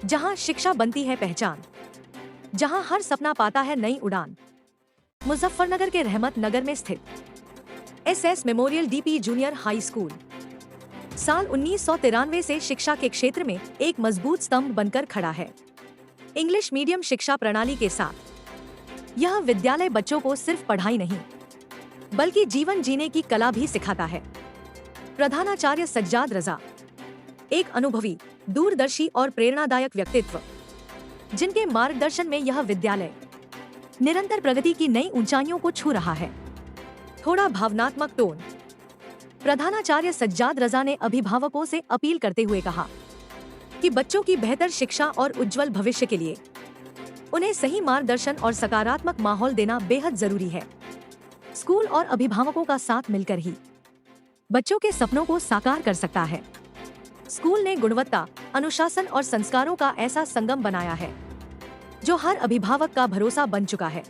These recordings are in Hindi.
जहां शिक्षा बनती है पहचान, जहां हर सपना पाता है नई उड़ान। मुजफ्फरनगर के रहमत नगर में स्थित SS memorial DP junior high school साल 1993 से शिक्षा के क्षेत्र में एक मजबूत स्तंभ बनकर खड़ा है। इंग्लिश मीडियम शिक्षा प्रणाली के साथ यह विद्यालय बच्चों को सिर्फ पढ़ाई नहीं बल्कि जीवन जीने की कला भी सिखाता है। प्रधानाचार्य सज्जाद रजा एक अनुभवी, दूरदर्शी और प्रेरणादायक व्यक्तित्व, जिनके मार्गदर्शन में यह विद्यालय निरंतर प्रगति की नई ऊंचाइयों को छू रहा है। थोड़ा भावनात्मक टोन। प्रधानाचार्य सज्जाद रजा ने अभिभावकों से अपील करते हुए कहा कि बच्चों की बेहतर शिक्षा और उज्जवल भविष्य के लिए उन्हें सही मार्गदर्शन और सकारात्मक माहौल देना बेहद जरूरी है। स्कूल और अभिभावकों का साथ मिलकर ही बच्चों के सपनों को साकार कर सकता है। स्कूल ने गुणवत्ता, अनुशासन और संस्कारों का ऐसा संगम बनाया है जो हर अभिभावक का भरोसा बन चुका है।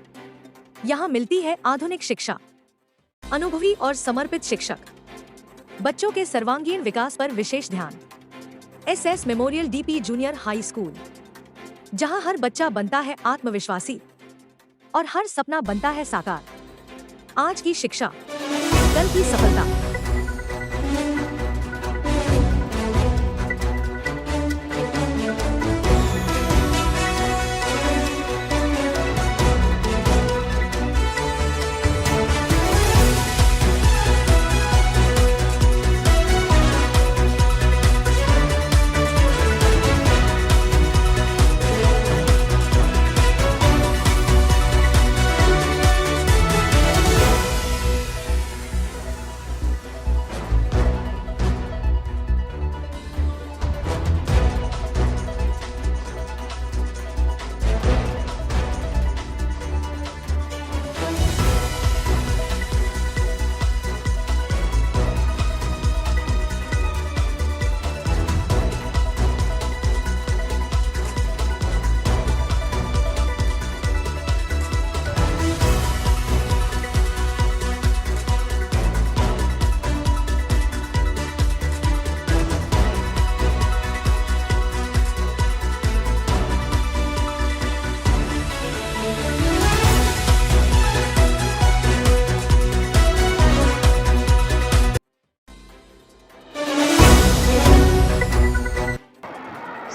यहाँ मिलती है आधुनिक शिक्षा, अनुभवी और समर्पित शिक्षक, बच्चों के सर्वांगीण विकास पर विशेष ध्यान। SS memorial DP junior high school, जहाँ हर बच्चा बनता है आत्मविश्वासी और हर सपना बनता है साकार। आज की शिक्षा, कल की सफलता।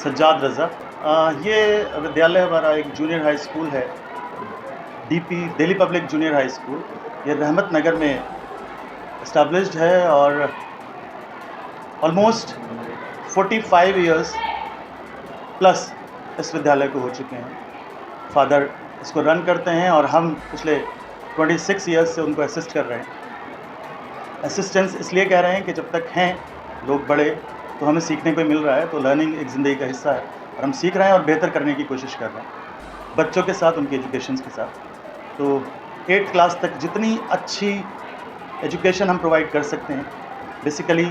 सज्जाद रज़ा। ये विद्यालय हमारा एक जूनियर हाई स्कूल है, DP Delhi public junior high school. ये रहमत नगर में इस्टेब्लिश्ड है और ऑलमोस्ट 45 इयर्स प्लस इस विद्यालय को हो चुके हैं। फादर इसको रन करते हैं और हम पिछले 26 इयर्स से उनको असिस्ट कर रहे हैं। असिस्टेंस इसलिए कह रहे हैं कि जब तक हैं लोग बड़े तो हमें सीखने को मिल रहा है, तो लर्निंग एक ज़िंदगी का हिस्सा है और हम सीख रहे हैं और बेहतर करने की कोशिश कर रहे हैं बच्चों के साथ, उनके एजुकेशन के साथ। तो 8th क्लास तक जितनी अच्छी एजुकेशन हम प्रोवाइड कर सकते हैं, बेसिकली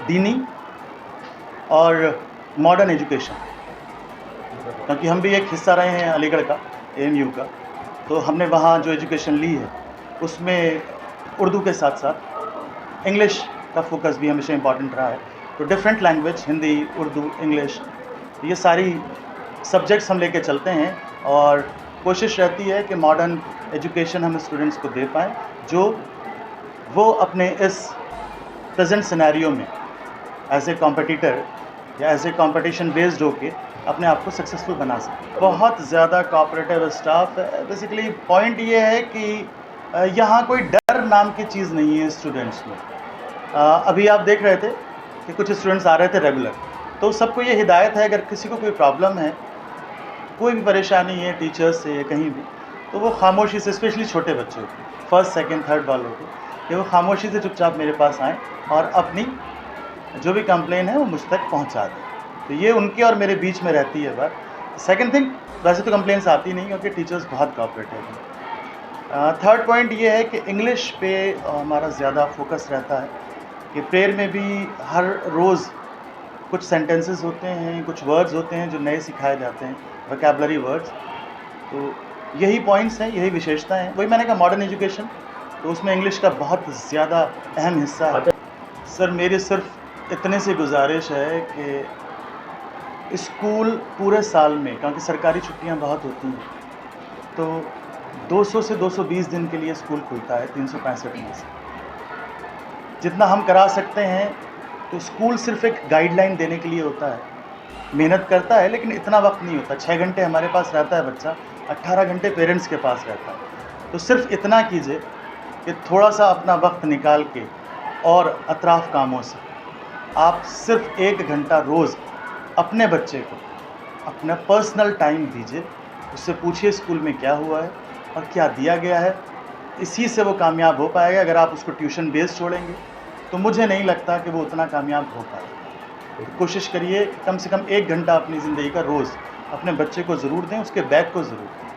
दीनी और मॉडर्न एजुकेशन, क्योंकि हम भी एक हिस्सा रहे हैं अलीगढ़ का, AMU का, तो हमने वहाँ जो एजुकेशन ली है उसमें उर्दू के साथ साथ इंग्लिश का फोकस भी हमेशा इम्पॉर्टेंट रहा है। तो different language, Hindi, Urdu, English, ये सारी सब्जेक्ट्स हम लेके चलते हैं और कोशिश रहती है कि मॉडर्न एजुकेशन हम स्टूडेंट्स को दे पाएँ जो वो अपने इस प्रेजेंट सिनेरियो में एज ए कॉम्पिटिटर या एज ए कॉम्पिटिशन बेस्ड होके अपने आप को सक्सेसफुल बना सकें। बहुत ज़्यादा कोऑपरेटिव स्टाफ है। बेसिकली पॉइंट ये है कि यहाँ कोई डर नाम की चीज़ नहीं है स्टूडेंट्स में। अभी आप देख रहे थे कि कुछ स्टूडेंट्स आ रहे थे रेगुलर, तो सबको ये हिदायत है अगर किसी को कोई प्रॉब्लम है, कोई भी परेशानी है टीचर्स से या कहीं भी, तो वो खामोशी से, स्पेशली छोटे बच्चों को, 1st, 2nd, 3rd वालों को, कि वो खामोशी से चुपचाप मेरे पास आएँ और अपनी जो भी कंप्लेन है वो मुझ तक पहुँचा दें। तो ये उनके और मेरे बीच में रहती है बात। सेकेंड थिंग, वैसे तो कंप्लेंट्स आती नहीं क्योंकि टीचर्स बहुत कोऑपरेटिव हैं। थर्ड पॉइंट ये है कि इंग्लिश पे हमारा ज़्यादा फोकस रहता है कि प्रेयर में भी हर रोज़ कुछ सेंटेंसेस होते हैं, कुछ वर्ड्स होते हैं जो नए सिखाए जाते हैं, वोकैबुलरी वर्ड्स। तो यही पॉइंट्स हैं, यही विशेषता हैं। वही मैंने कहा मॉडर्न एजुकेशन, तो उसमें इंग्लिश का बहुत ज़्यादा अहम हिस्सा है। सर मेरी सिर्फ इतने से गुजारिश है कि स्कूल पूरे साल में, क्योंकि सरकारी छुट्टियां बहुत होती हैं, तो 200 से 220 दिन के लिए स्कूल खुलता है 365 में से। जितना हम करा सकते हैं, तो स्कूल सिर्फ एक गाइडलाइन देने के लिए होता है। मेहनत करता है लेकिन इतना वक्त नहीं होता। 6 घंटे हमारे पास रहता है बच्चा, 18 घंटे पेरेंट्स के पास रहता है। तो सिर्फ इतना कीजिए कि थोड़ा सा अपना वक्त निकाल के और अतराफ़ कामों से आप सिर्फ 1 घंटा रोज़ अपने बच्चे को अपना पर्सनल टाइम दीजिए। उससे पूछिए स्कूल में क्या हुआ है और क्या दिया गया है। इसी से वो कामयाब हो पाएगा। अगर आप उसको ट्यूशन बेस छोड़ेंगे तो मुझे नहीं लगता कि वो उतना कामयाब हो पाएगा। तो कोशिश करिए कि कम से कम 1 घंटा अपनी ज़िंदगी का रोज़ अपने बच्चे को ज़रूर दें, उसके बैग को ज़रूर दें।